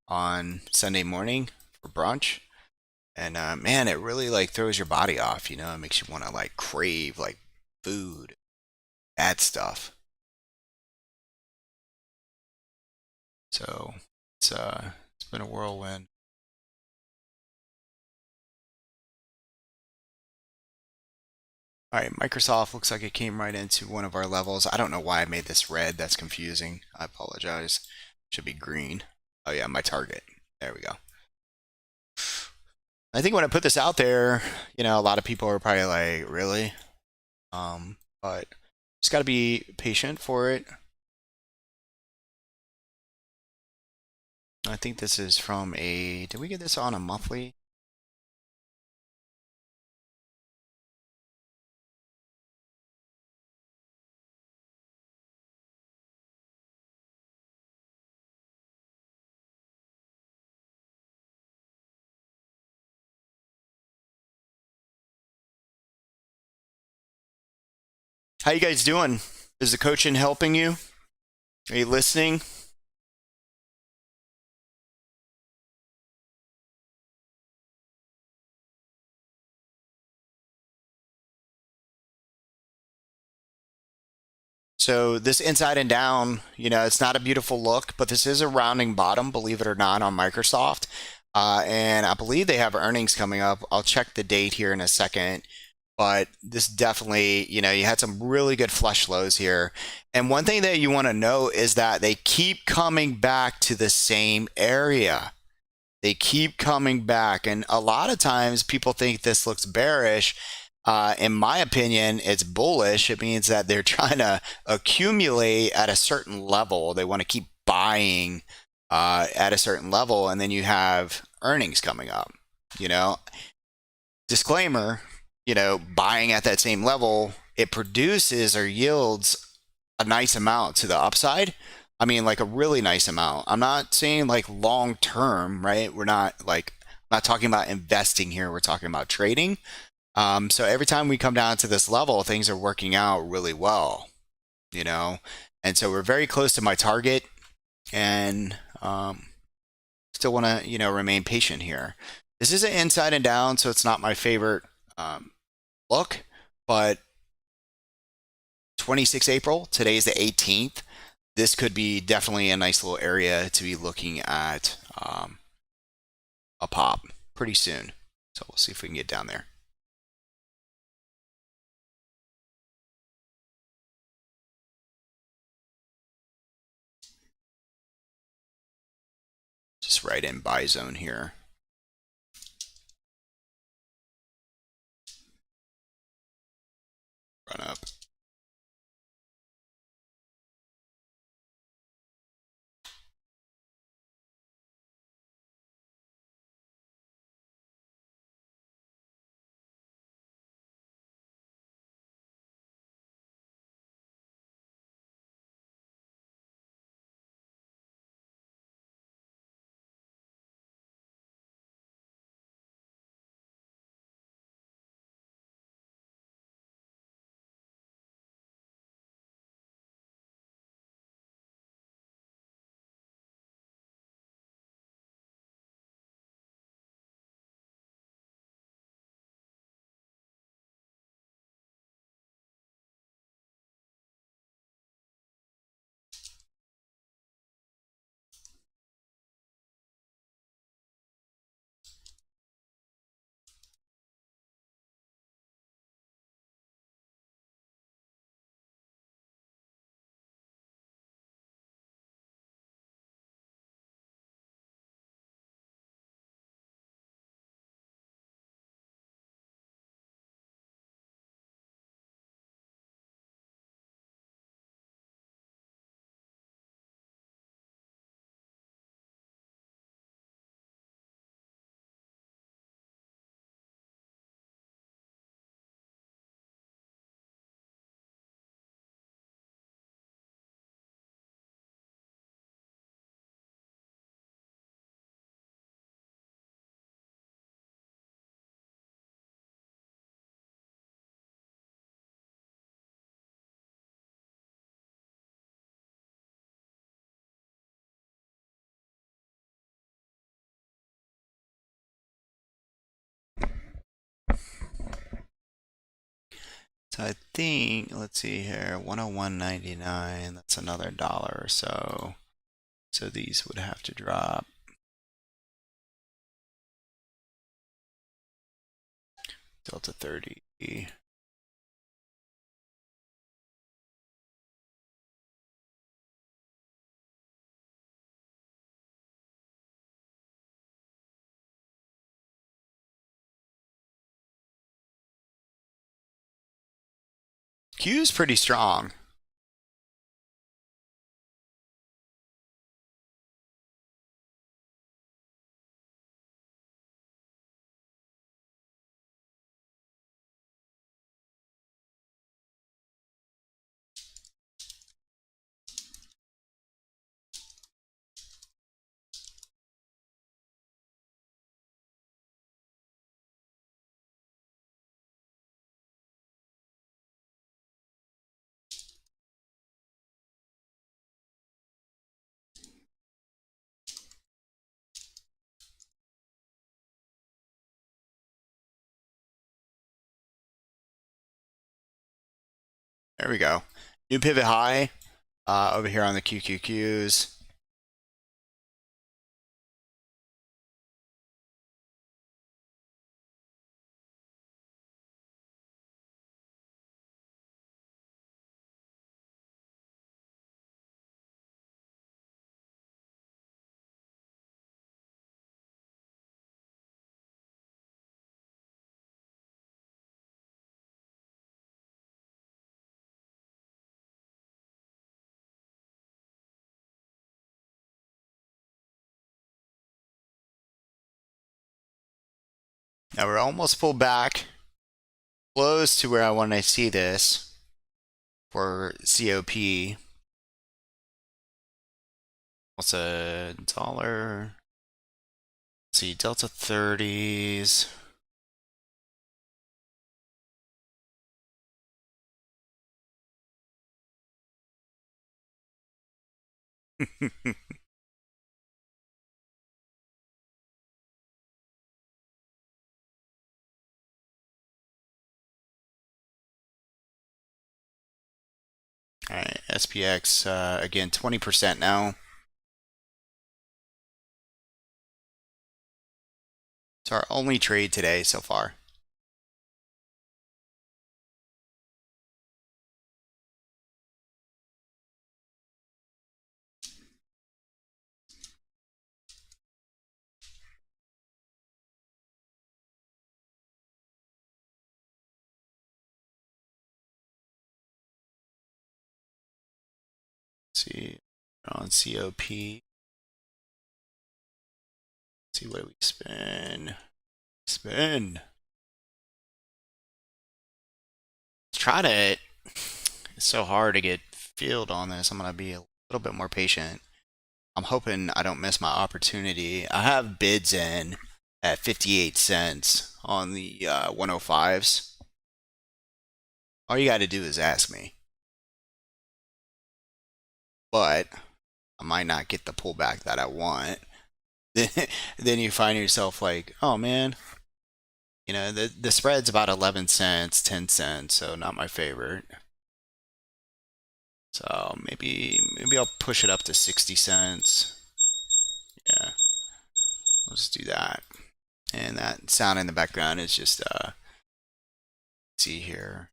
on Sunday morning for brunch. And man, it really like throws your body off. It makes you want to like crave like food, that stuff. So it's been a whirlwind. All right, Microsoft looks like it came right into one of our levels. I don't know why I made this red. That's confusing. I apologize. Should be green. Oh yeah, my target. There we go. I think when I put this out there, a lot of people are probably like, really? But just got to be patient for it. I think this is from did we get this on a monthly? How you guys doing? Is the coaching helping you? Are you listening? So this inside and down, it's not a beautiful look, but this is a rounding bottom, believe it or not, on Microsoft. And I believe they have earnings coming up. I'll check the date here in a second. But this definitely, you had some really good flush lows here. And one thing that you want to know is that they keep coming back to the same area. They keep coming back. And a lot of times people think this looks bearish. In my opinion, it's bullish. It means that they're trying to accumulate at a certain level. They want to keep buying at a certain level. And then you have earnings coming up. Disclaimer, buying at that same level, it produces or yields a nice amount to the upside. I mean, like a really nice amount. I'm not saying like long term, right? Not talking about investing here. We're talking about trading. So every time we come down to this level, things are working out really well, and so we're very close to my target, and still want to, remain patient here. This is an inside and down, so it's not my favorite look, but 26 April, today's the 18th. This could be definitely a nice little area to be looking at a pop pretty soon. So we'll see if we can get down there. Just right in buy zone here. Run up. So I think, let's see here, 101.99, that's another dollar or so. So these would have to drop. Delta 30. Q is pretty strong. There we go. New pivot high over here on the QQQs. Now we're almost pulled back, close to where I want to see this for COP. What's a dollar? Let's see, Delta 30s. All right, SPX, again, 20% now. It's our only trade today so far. Let's see, on COP. Let's see, what do we spend? Spend. Let's try to. It's so hard to get filled on this. I'm going to be a little bit more patient. I'm hoping I don't miss my opportunity. I have bids in at 58 cents on the 105s. All you got to do is ask me. But I might not get the pullback that I want. Then you find yourself like, oh man, the spread's about 11 cents, 10 cents, so not my favorite. So maybe I'll push it up to 60 cents. Yeah, let's do that. And that sound in the background is just see here.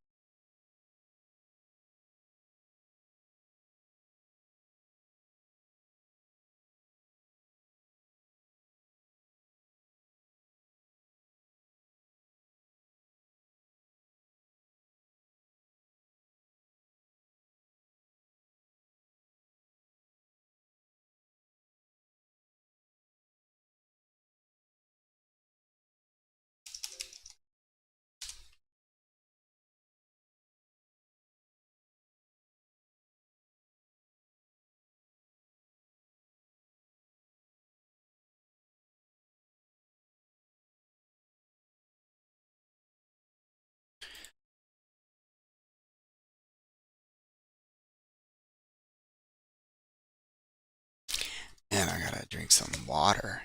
And I gotta drink some water.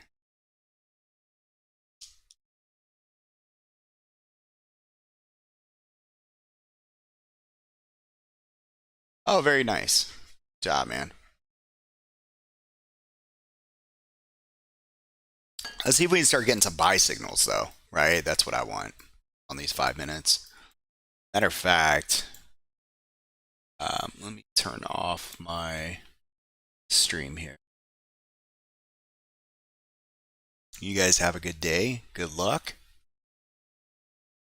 Oh, very nice. Good job, man. Let's see if we can start getting some buy signals, though, right? That's what I want on these 5 minutes. Matter of fact, let me turn off my stream here. You guys have a good day. Good luck.